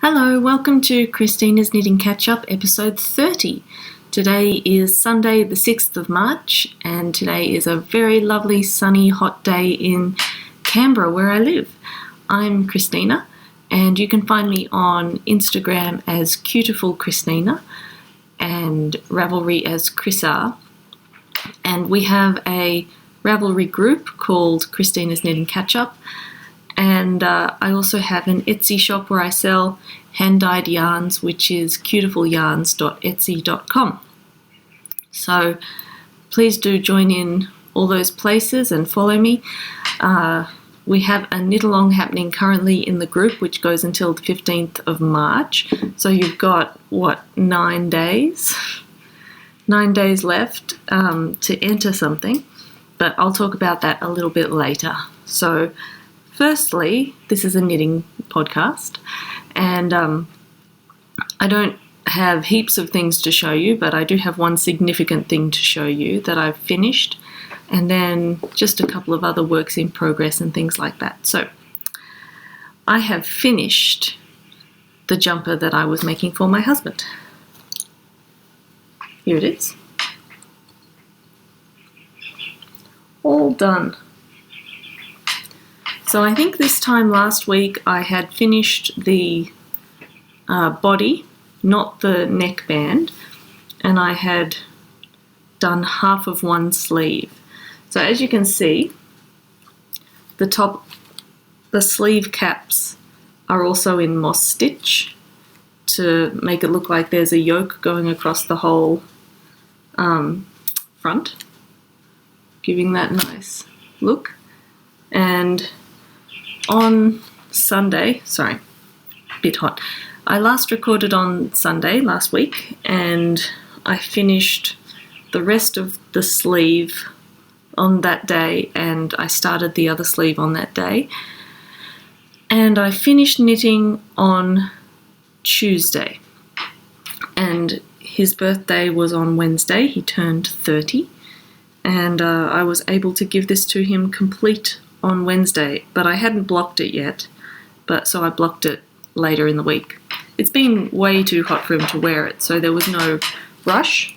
Hello, welcome to Christina's Knitting Catch-Up, episode 30. Today is Sunday the 6th of March, and today is a very lovely, sunny, hot day in Canberra, where I live. I'm Christina, and you can find me on Instagram as Cutiful Christina and Ravelry as Chrisar. And we have a Ravelry group called Christina's Knitting Catch-Up. And I also have an Etsy shop where I sell hand-dyed yarns, which is cutifulyarns.etsy.com. So please do join in all those places and follow me. We have a knit-along happening currently in the group, which goes until the 15th of March. So you've got, 9 days? 9 days left to enter something, but I'll talk about that a little bit later. So firstly, this is a knitting podcast, and I don't have heaps of things to show you, but I do have one significant thing to show you that I've finished, and then just a couple of other works in progress and things like that. So I have finished the jumper that I was making for my husband. Here it is. All done. So I think this time last week I had finished the body, not the neckband, and I had done half of one sleeve. So as you can see, the sleeve caps are also in moss stitch to make it look like there's a yoke going across the whole front, giving that nice look. And on Sunday, sorry, a bit hot, I last recorded on Sunday last week, and I finished the rest of the sleeve on that day, and I started the other sleeve on that day, and I finished knitting on Tuesday, and his birthday was on Wednesday. He turned 30, and I was able to give this to him complete on Wednesday, but I hadn't blocked it yet, so I blocked it later in the week. It's been way too hot for him to wear it, so there was no rush.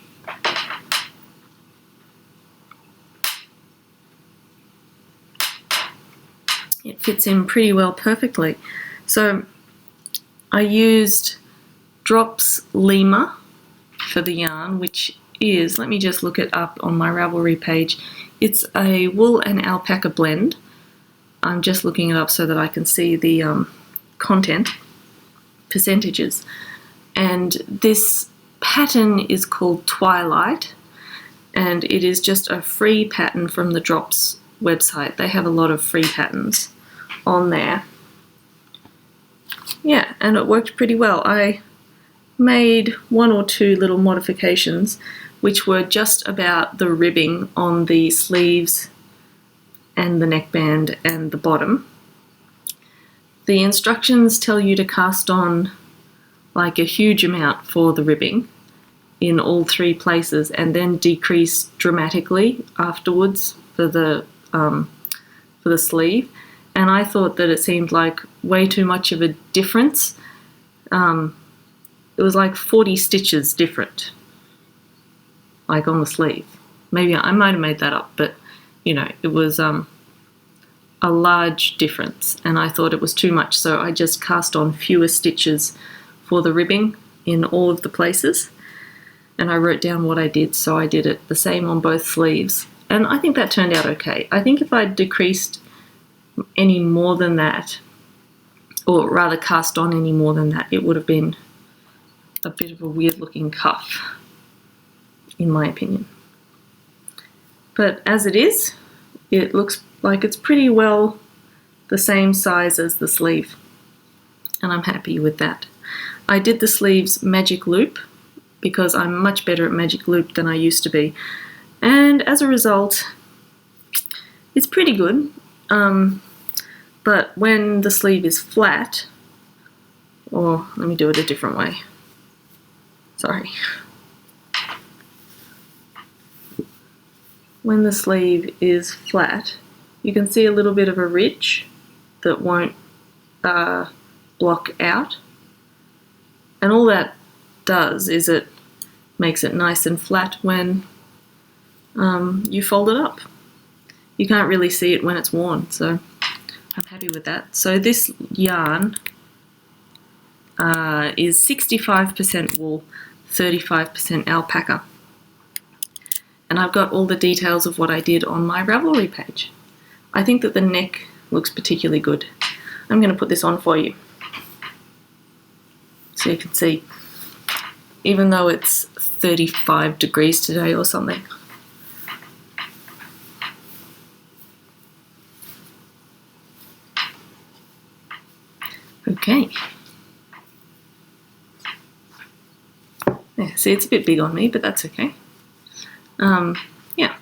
It fits in pretty well perfectly. So I used Drops Lima for the yarn, which is, let me just look it up on my Ravelry page. It's a wool and alpaca blend. I'm just looking it up so that I can see the content percentages. And this pattern is called Twilight, and it is just a free pattern from the Drops website. They have a lot of free patterns on there. Yeah, and it worked pretty well. I made one or two little modifications, which were just about the ribbing on the sleeves and the neckband and the bottom. The instructions tell you to cast on like a huge amount for the ribbing in all three places, and then decrease dramatically afterwards for the sleeve. And I thought that it seemed like way too much of a difference. It was like 40 stitches different, like on the sleeve. Maybe I might have made that up, but you know, it was a large difference, and I thought it was too much, so I just cast on fewer stitches for the ribbing in all of the places, and I wrote down what I did, so I did it the same on both sleeves, and I think that turned out okay. I think if I'd decreased any more than that, or rather cast on any more than that, it would have been a bit of a weird looking cuff, in my opinion. But as it is, it looks like it's pretty well the same size as the sleeve, and I'm happy with that. I did the sleeves magic loop because I'm much better at magic loop than I used to be, and as a result it's pretty good, but when the sleeve is flat, or let me do it a different way, sorry. When the sleeve is flat, you can see a little bit of a ridge that won't block out. And all that does is it makes it nice and flat when you fold it up. You can't really see it when it's worn, so I'm happy with that. So this yarn is 65% wool, 35% alpaca. And I've got all the details of what I did on my Ravelry page. I think that the neck looks particularly good. I'm going to put this on for you so you can see, even though it's 35 degrees today or something. Okay. Yeah, see, it's a bit big on me, but that's okay. Yeah,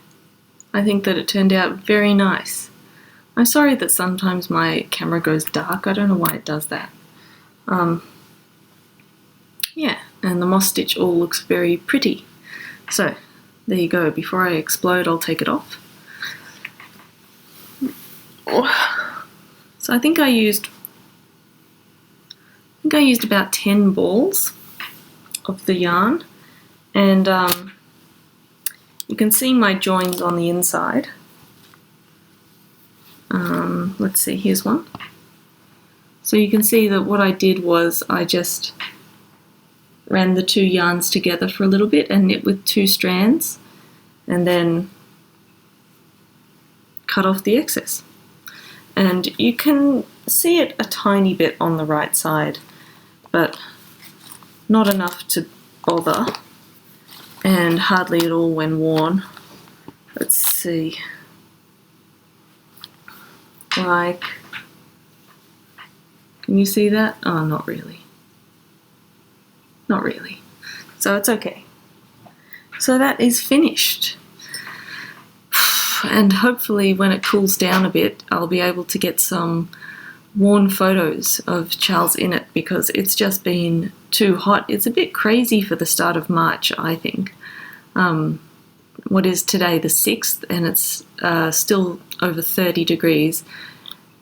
I think that it turned out very nice. I'm sorry that sometimes my camera goes dark. I don't know why it does that. Yeah, and the moss stitch all looks very pretty. So, there you go. Before I explode, I'll take it off. So I think I used about 10 balls of the yarn, and you can see my joins on the inside. Let's see, here's one. So you can see that what I did was I just ran the two yarns together for a little bit and knit with 2 strands, and then cut off the excess. And you can see it a tiny bit on the right side, but not enough to bother, and hardly at all when worn. Let's see, like, can you see that? Oh, not really. Not really. So it's okay. So that is finished. And hopefully when it cools down a bit, I'll be able to get some worn photos of Charles in it, because it's just been too hot. It's a bit crazy for the start of March, I think. What is today, the 6th, and it's still over 30 degrees.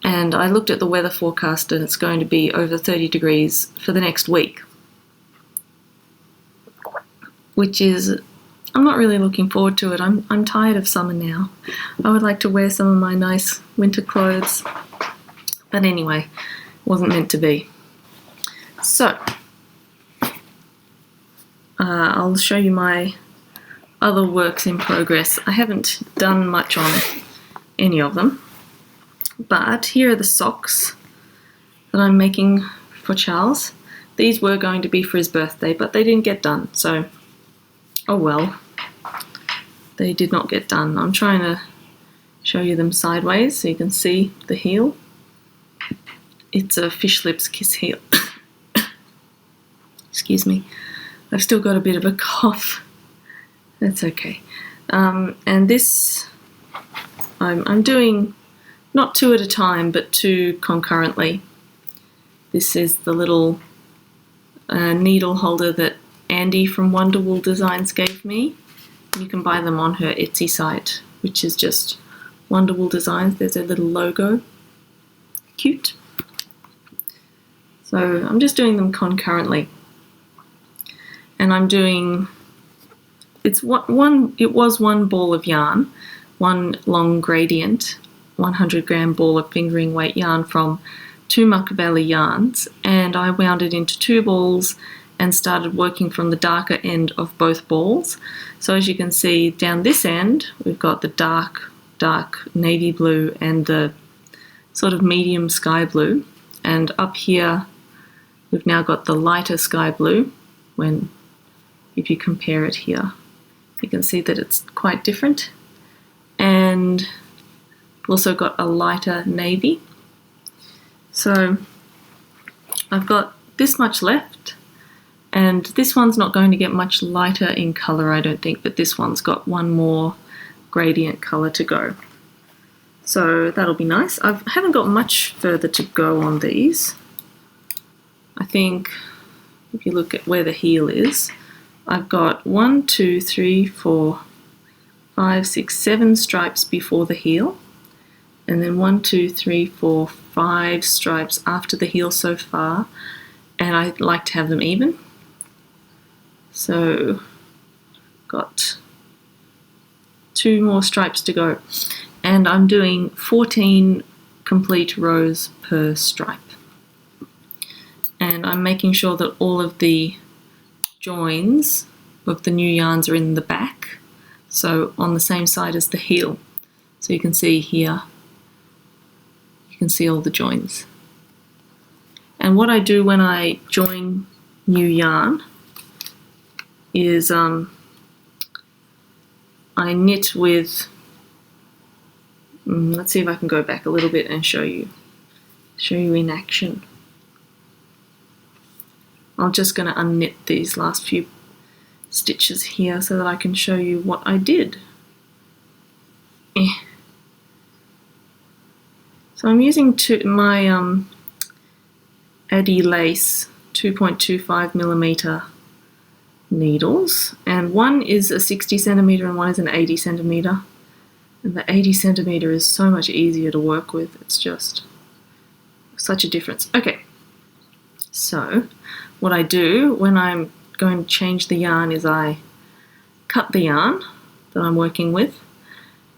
And I looked at the weather forecast and it's going to be over 30 degrees for the next week. Which is, I'm not really looking forward to it. I'm tired of summer now. I would like to wear some of my nice winter clothes. But anyway, it wasn't meant to be. So, I'll show you my other works in progress. I haven't done much on any of them. But here are the socks that I'm making for Charles. These were going to be for his birthday, but they didn't get done. So, oh well. They did not get done. I'm trying to show you them sideways so you can see the heel. It's a fish lips kiss heel. Excuse me. I've still got a bit of a cough. That's okay. And this, I'm doing not 2 at a time, but 2 concurrently. This is the little needle holder that Andy from Wonderwool Designs gave me. You can buy them on her Etsy site, which is just Wonderwool Designs. There's a little logo. Cute. So I'm just doing them concurrently. And I'm doing, it was 1 ball of yarn, 1 long gradient, 100 gram ball of fingering weight yarn from Tomm Valley yarns, and I wound it into 2 balls and started working from the darker end of both balls. So as you can see down this end, we've got the dark navy blue and the sort of medium sky blue, and up here we've now got the lighter sky blue. If you compare it here, you can see that it's quite different. And we've also got a lighter navy. So I've got this much left, and this one's not going to get much lighter in colour, I don't think, but this one's got 1 more gradient colour to go. So that'll be nice. I haven't got much further to go on these. I think if you look at where the heel is, I've got 1, 2, 3, 4, 5, 6, 7 stripes before the heel, and then 1, 2, 3, 4, 5 stripes after the heel so far, and I like to have them even. So got 2 more stripes to go, and I'm doing 14 complete rows per stripe, and I'm making sure that all of the joins of the new yarns are in the back, so on the same side as the heel. So you can see here, you can see all the joins. And what I do when I join new yarn is I knit with, let's see if I can go back a little bit and show you in action. I'm just going to unknit these last few stitches here so that I can show you what I did. So I'm using my Addy Lace 2.25mm needles, and one is a 60cm and one is an 80cm, and the 80cm is so much easier to work with. It's just such a difference. Okay, so what I do when I'm going to change the yarn is I cut the yarn that I'm working with,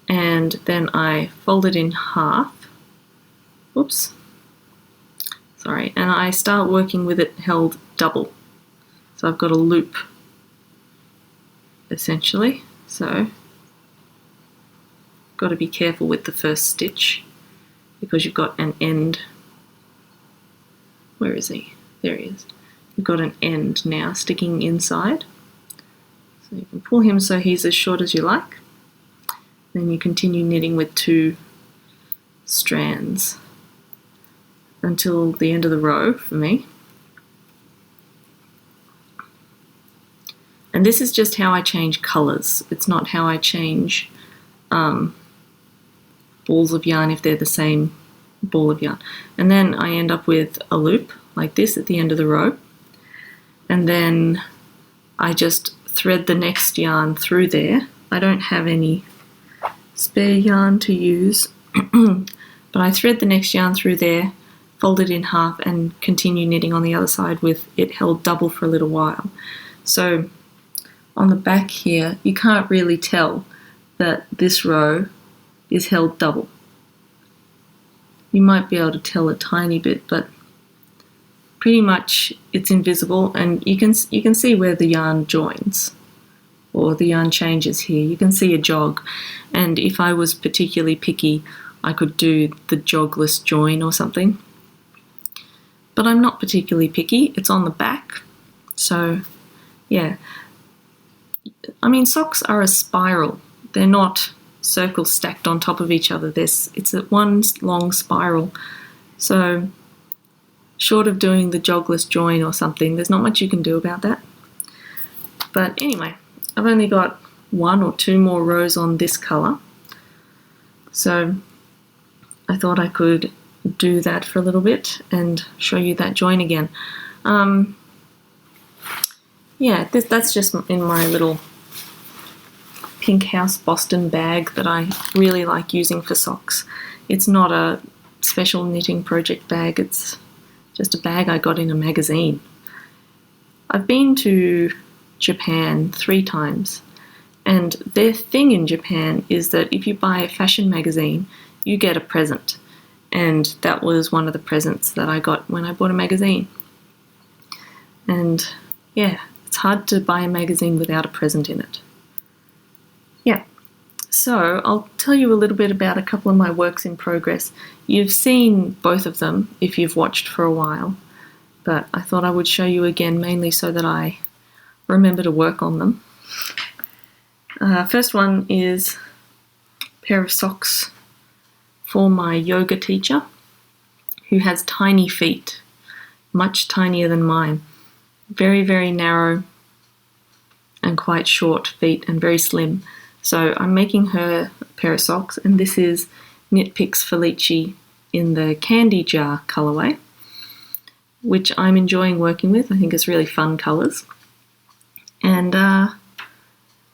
and then I fold it in half. Oops, sorry, and I start working with it held double. So I've got a loop essentially, so got to be careful with the first stitch because you've got an end. Where is he? There he is. You've got an end now sticking inside, so you can pull him so he's as short as you like. Then you continue knitting with 2 strands until the end of the row for me. And this is just how I change colours. It's not how I change balls of yarn if they're the same ball of yarn. And then I end up with a loop like this at the end of the row. And then I just thread the next yarn through there. I don't have any spare yarn to use, but I thread the next yarn through there, fold it in half, and continue knitting on the other side with it held double for a little while. So on the back here, you can't really tell that this row is held double. You might be able to tell a tiny bit, but pretty much it's invisible, and you can see where the yarn joins or the yarn changes here. You can see a jog, and if I was particularly picky, I could do the jogless join or something. But I'm not particularly picky. It's on the back, so yeah. I mean, socks are a spiral. They're not circles stacked on top of each other. It's a one long spiral. So short of doing the jogless join or something, there's not much you can do about that. But anyway, I've only got 1 or 2 more rows on this colour. So I thought I could do that for a little bit and show you that join again. Yeah, that's just in my little Pink House Boston bag that I really like using for socks. It's not a special knitting project bag, it's just a bag I got in a magazine. I've been to Japan 3 times, and their thing in Japan is that if you buy a fashion magazine, you get a present. And that was one of the presents that I got when I bought a magazine. And yeah, it's hard to buy a magazine without a present in it. Yeah, so I'll tell you a little bit about a couple of my works in progress. You've seen both of them if you've watched for a while, but I thought I would show you again mainly so that I remember to work on them. First one is a pair of socks for my yoga teacher who has tiny feet, much tinier than mine. Very, very narrow and quite short feet and very slim. So I'm making her a pair of socks, and this is Knit Picks Felici in the Candy Jar colourway, which I'm enjoying working with. I think it's really fun colours. And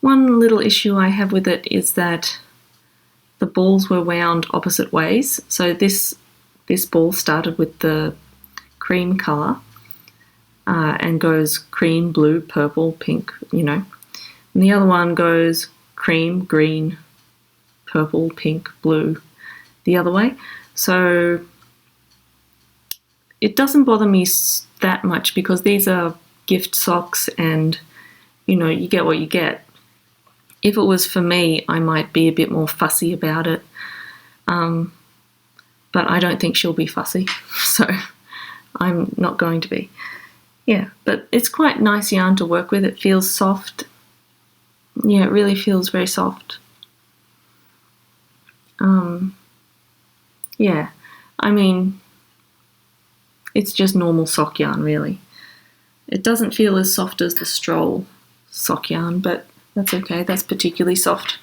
one little issue I have with it is that the balls were wound opposite ways. So this ball started with the cream colour, and goes cream, blue, purple, pink, and the other one goes cream, green, purple, pink, blue the other way. So it doesn't bother me that much because these are gift socks and, you get what you get. If it was for me, I might be a bit more fussy about it. But I don't think she'll be fussy, so I'm not going to be. Yeah, but it's quite nice yarn to work with. It feels soft. Yeah, it really feels very soft. Yeah, I mean, it's just normal sock yarn, really. It doesn't feel as soft as the Stroll sock yarn, but that's okay. That's particularly soft.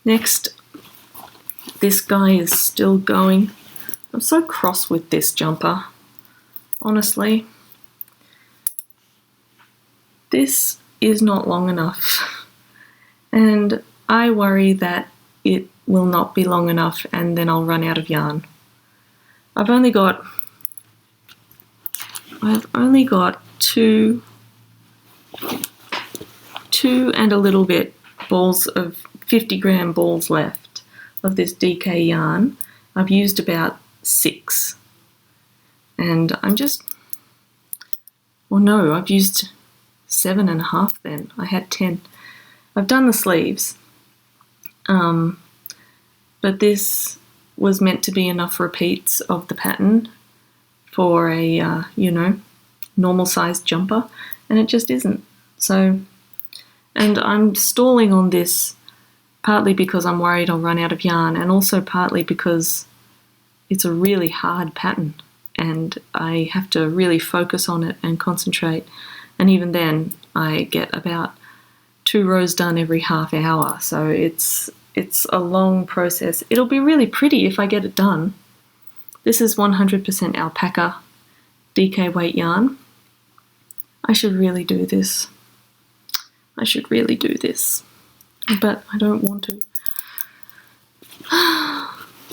Next, this guy is still going. I'm so cross with this jumper, honestly. This is not long enough, and I worry that it will not be long enough and then I'll run out of yarn. I've only got two and a little bit balls of 50-gram balls left of this DK yarn. I've used about 6, and I've used 7.5 then. I had 10. I've done the sleeves, but this was meant to be enough repeats of the pattern for a, normal sized jumper, and it just isn't. So, and I'm stalling on this partly because I'm worried I'll run out of yarn, and also partly because it's a really hard pattern and I have to really focus on it and concentrate. And even then, I get about 2 rows done every half hour, so it's a long process. It'll be really pretty if I get it done. This is 100% alpaca DK weight yarn. I should really do this. But I don't want to.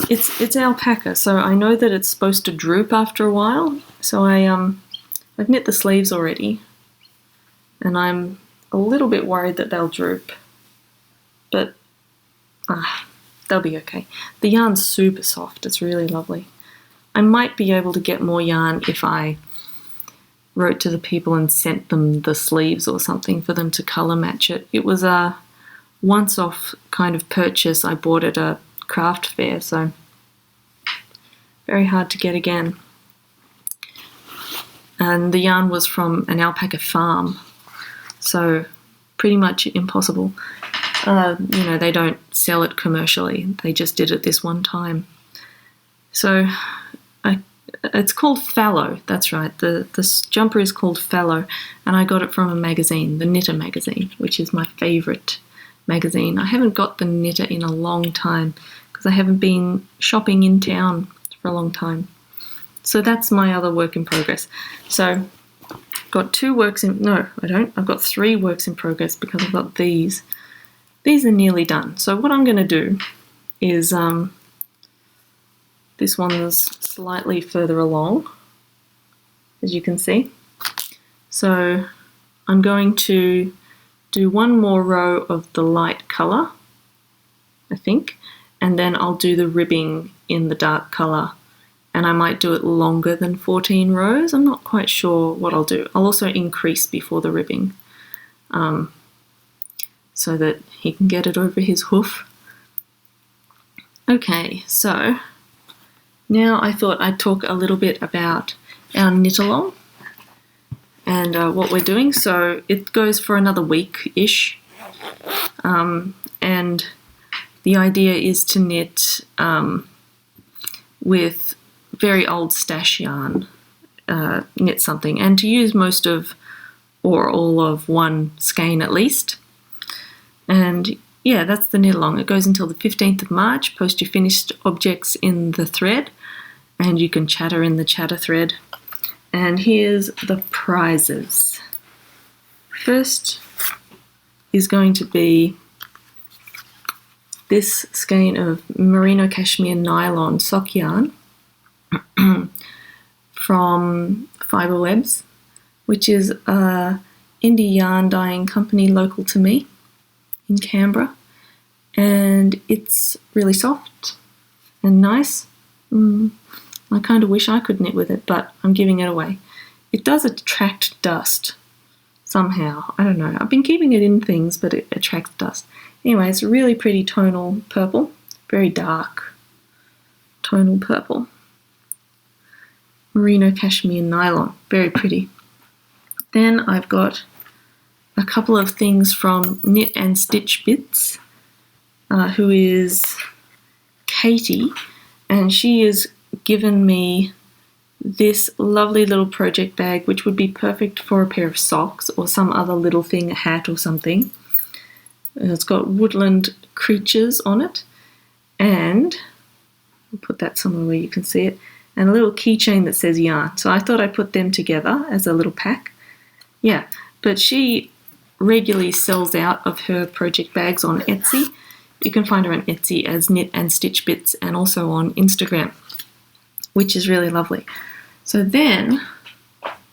It's alpaca, so I know that it's supposed to droop after a while. So I've knit the sleeves already, and I'm a little bit worried that they'll droop, but they'll be okay. The yarn's super soft. It's really lovely. I might be able to get more yarn if I wrote to the people and sent them the sleeves or something for them to colour match it. It was a once-off kind of purchase I bought at a craft fair, so very hard to get again. And the yarn was from an alpaca farm, so pretty much impossible. They don't sell it commercially. They just did it this one time. So it's called Fallow. That's right. This jumper is called Fallow, and I got it from a magazine, the Knitter magazine, which is my favourite magazine. I haven't got the Knitter in a long time because I haven't been shopping in town for a long time. So that's my other work in progress. So I've got 2 works in... No, I don't. I've got 3 works in progress because I've got these. These are nearly done. So what I'm going to do is... this one's slightly further along, as you can see. So I'm going to do 1 more row of the light colour, I think, and then I'll do the ribbing in the dark colour, and I might do it longer than 14 rows. I'm not quite sure what I'll do. I'll also increase before the ribbing so that he can get it over his hoof. Okay, so now I thought I'd talk a little bit about our knit along and what we're doing. So it goes for another week-ish, and the idea is to knit with very old stash yarn, knit something, and to use most of or all of one skein at least. And yeah, that's the knit along. It goes until the 15th of March. Post your finished objects in the thread, and you can chatter in the chatter thread. And here's the prizes. First is going to be this skein of merino cashmere nylon sock yarn from Fiberwebs. which is a indie yarn dyeing company local to me in Canberra, and it's really soft and nice. I kind of wish I could knit with it, but I'm giving it away. It does attract dust somehow. I don't know. I've been keeping it in things, but it attracts dust. Anyway, it's a really pretty tonal purple, very dark tonal purple. Merino cashmere nylon, very pretty. Then I've got a couple of things from Knit and Stitch Bits, who is Katie, and she has given me this lovely little project bag, which would be perfect for a pair of socks or some other little thing, a hat or something. It's got woodland creatures on it, and I'll put that somewhere where you can see it, and a little keychain that says yarn. So I thought I'd put them together as a little pack. Yeah, but she regularly sells out of her project bags on Etsy. You can find her on Etsy as Knit and Stitch Bits, and also on Instagram, which is really lovely. So then,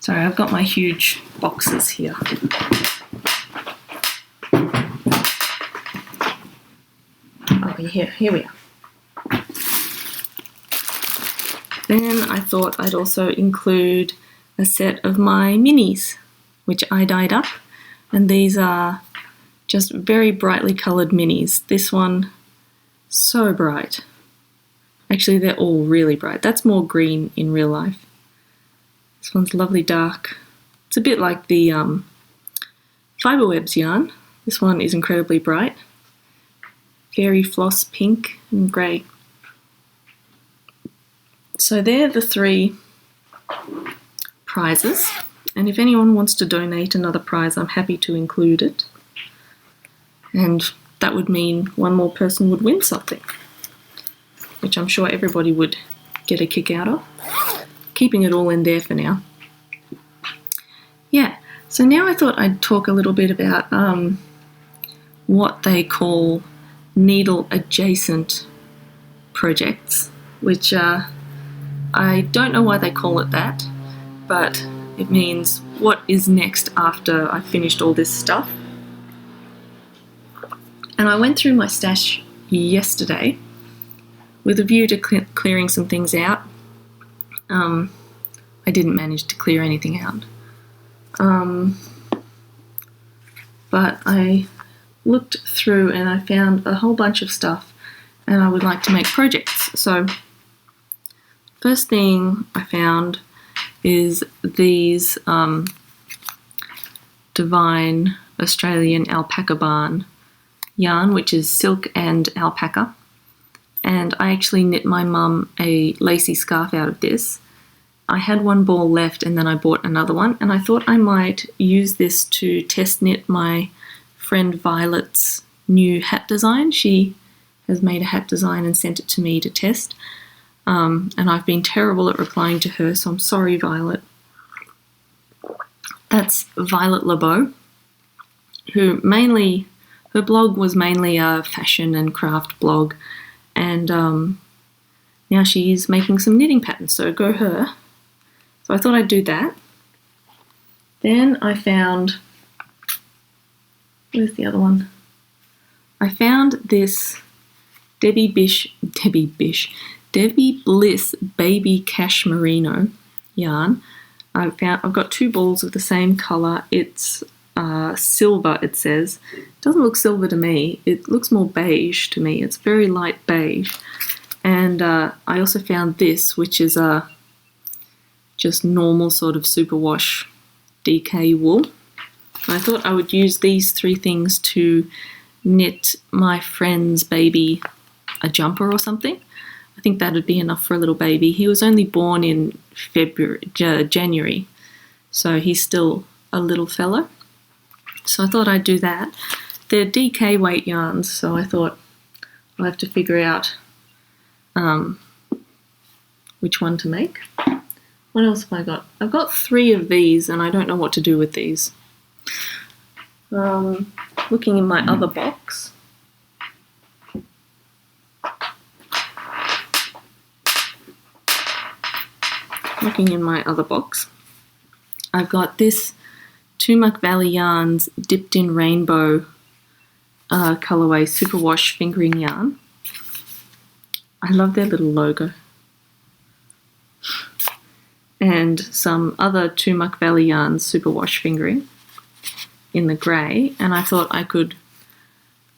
sorry, I've got my huge boxes here. Oh, here we are. Then I thought I'd also include a set of my minis, which I dyed up, and these are just very brightly coloured minis. This one, so bright. Actually, they're all really bright. That's more green in real life. This one's lovely dark. It's a bit like the Fiberwebs yarn. This one is incredibly bright. Fairy floss pink and grey. So they're the 3 prizes. And if anyone wants to donate another prize, I'm happy to include it. And that would mean one more person would win something, which I'm sure everybody would get a kick out of. Keeping it all in there for now. Yeah, so now I thought I'd talk a little bit about what they call needle adjacent projects, which I don't know why they call it that, but it means what is next after I've finished all this stuff. And I went through my stash yesterday with a view to clearing some things out. I didn't manage to clear anything out. But I looked through and I found a whole bunch of stuff, and I would like to make projects. So first thing I found is these Divine Australian Alpaca Barn yarn, which is silk and alpaca. And I actually knit my mum a lacy scarf out of this. I had one ball left and then I bought another one, and I thought I might use this to test knit my friend Violet's new hat design. She has made a hat design and sent it to me to test. And I've been terrible at replying to her, so I'm sorry, Violet. That's Violet LeBeau, who her blog was mainly a fashion and craft blog, and now she's making some knitting patterns, so go her. So I thought I'd do that. Then I found, where's the other one? I found this Debbie Bliss Baby Cash Merino yarn. I've got 2 balls of the same colour. It's silver, it says. It doesn't look silver to me. It looks more beige to me. It's very light beige. And I also found this, which is a just normal sort of superwash DK wool. I thought I would use these 3 things to knit my friend's baby a jumper or something. I think that would be enough for a little baby. He was only born in January, so he's still a little fellow. So I thought I'd do that. They're DK weight yarns, so I thought I'll have to figure out which one to make. What else have I got? I've got 3 of these, and I don't know what to do with these. Looking in my other box. I've got this Tomm Valley Yarns Dipped in Rainbow colourway superwash fingering yarn. I love their little logo. And some other Tomm Valley Yarns superwash fingering in the grey, and I thought I could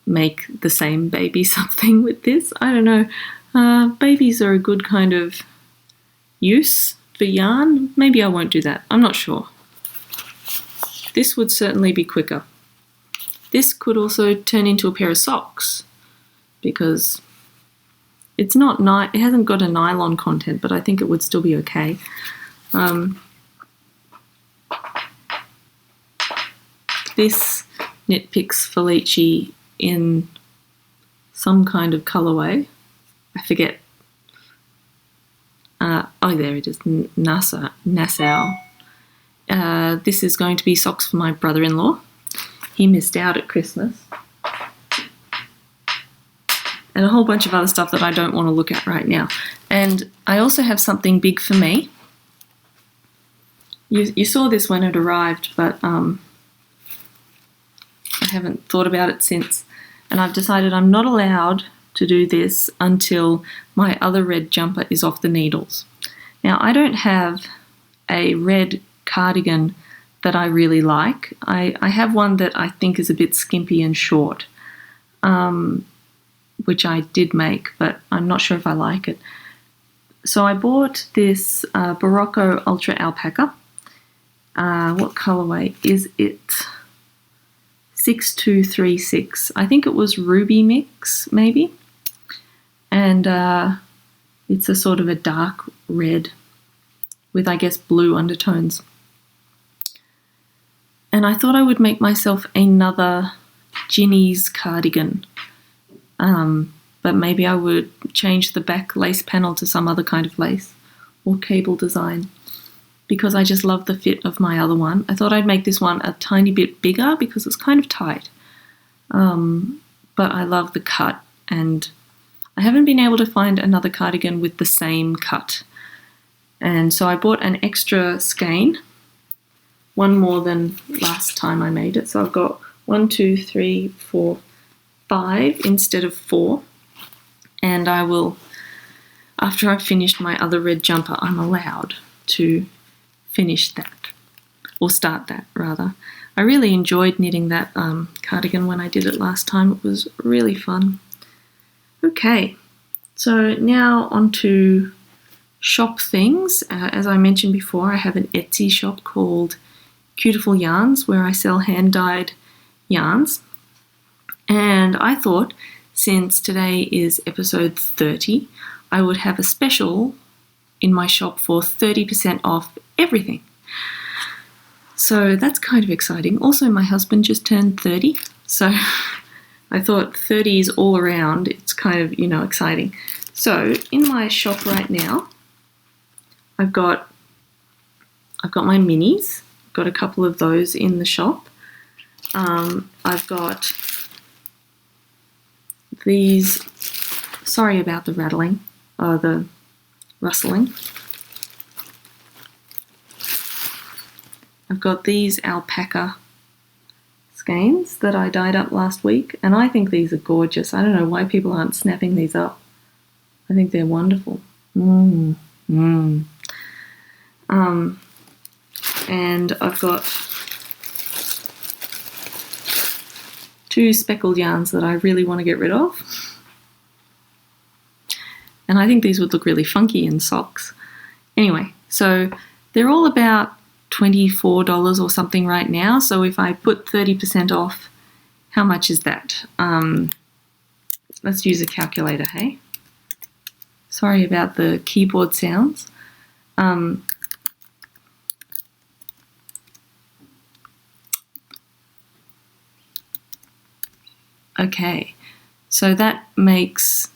make the same baby something with this. I don't know. Babies are a good kind of use for yarn. Maybe I won't do that. I'm not sure. This would certainly be quicker. This could also turn into a pair of socks because it's not it hasn't got a nylon content, but I think it would still be okay. This Knit Picks Felici in some kind of colourway. I forget. Oh, there it is. Nassau. This is going to be socks for my brother-in-law. He missed out at Christmas. And a whole bunch of other stuff that I don't want to look at right now. And I also have something big for me. You saw this when it arrived, but I haven't thought about it since. And I've decided I'm not allowed to do this until my other red jumper is off the needles. Now, I don't have a red cardigan that I really like. I have one that I think is a bit skimpy and short, which I did make, but I'm not sure if I like it. So I bought this Barocco Ultra Alpaca. What colourway is it? 6236. I think it was Ruby Mix, maybe. And it's a sort of a dark red with, I guess, blue undertones. And I thought I would make myself another Ginny's cardigan. But maybe I would change the back lace panel to some other kind of lace or cable design, because I just love the fit of my other one. I thought I'd make this one a tiny bit bigger because it's kind of tight. But I love the cut, and I haven't been able to find another cardigan with the same cut. And so I bought an extra skein, one more than last time I made it. So I've got 1, 2, 3, 4, 5 instead of 4. And I will, after I've finished my other red jumper, I'm allowed to finish that, or start that rather. I really enjoyed knitting that cardigan when I did it last time. It was really fun. Okay, so now on to shop things. As I mentioned before, I have an Etsy shop called Cutieful Yarns where I sell hand-dyed yarns. And I thought, since today is episode 30, I would have a special in my shop for 30% off everything. So that's kind of exciting. Also, my husband just turned 30, so I thought 30 is all around. It's kind of, exciting. So in my shop right now, I've got my minis. I've got a couple of those in the shop. I've got these. Sorry about the rattling, the rustling. I've got these alpaca skeins that I dyed up last week, and I think these are gorgeous. I don't know why people aren't snapping these up. I think they're wonderful. And I've got 2 speckled yarns that I really want to get rid of. And I think these would look really funky in socks. Anyway, so they're all about $24 or something right now. So if I put 30% off, how much is that? Let's use a calculator, hey? Sorry about the keyboard sounds. Okay, so that makes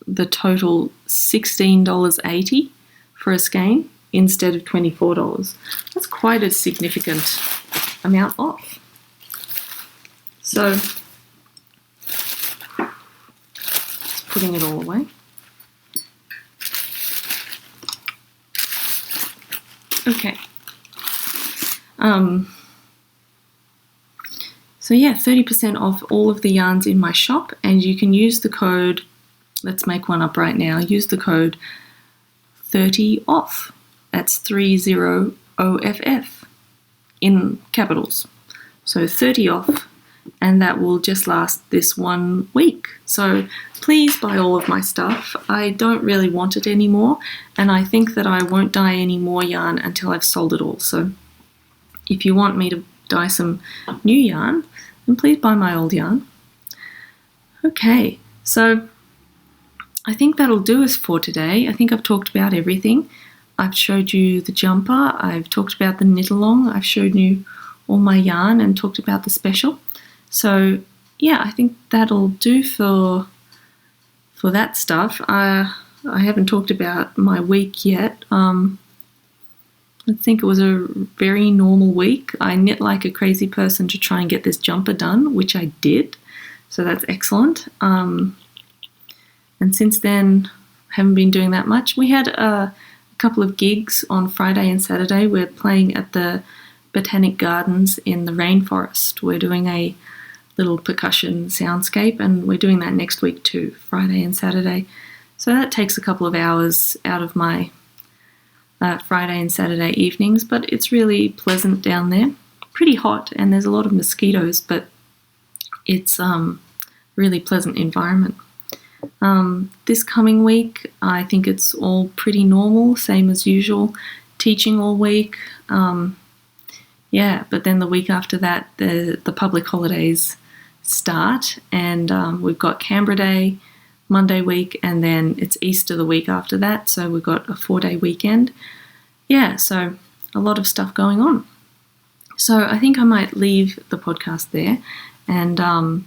the total $16.80 for a skein instead of $24. That's quite a significant amount off. So, just putting it all away. Okay, So yeah, 30% off all of the yarns in my shop, and you can use the code, let's make one up right now, use the code 30OFF. That's 30OFF in capitals. So 30 off, and that will just last this 1 week. So please buy all of my stuff. I don't really want it anymore, and I think that I won't dye any more yarn until I've sold it all. So if you want me to dye some new yarn, then please buy my old yarn. Okay, so I think that'll do us for today. I think I've talked about everything. I've showed you the jumper, I've talked about the knit along, I've showed you all my yarn and talked about the special. So yeah, I think that'll do for that stuff. I haven't talked about my week yet. I think it was a very normal week. I knit like a crazy person to try and get this jumper done, which I did. So that's excellent. And since then, I haven't been doing that much. We had a couple of gigs on Friday and Saturday. We're playing at the Botanic Gardens in the rainforest. We're doing a little percussion soundscape, and we're doing that next week too, Friday and Saturday. So that takes a couple of hours out of my Friday and Saturday evenings, but it's really pleasant down there. Pretty hot, and there's a lot of mosquitoes, but it's really pleasant environment. This coming week, I think it's all pretty normal, same as usual, teaching all week. But then the week after that, the public holidays start, and we've got Canberra Day Monday week, and then it's Easter the week after that, so we've got a 4-day weekend. Yeah, so a lot of stuff going on. So I think I might leave the podcast there, and I'll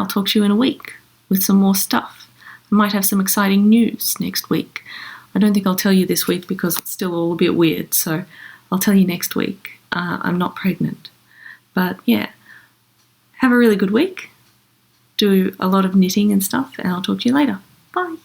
talk to you in a week with some more stuff. I might have some exciting news next week. I don't think I'll tell you this week because it's still all a bit weird, so I'll tell you next week. I'm not pregnant. But yeah, have a really good week. Do a lot of knitting and stuff, and I'll talk to you later. Bye.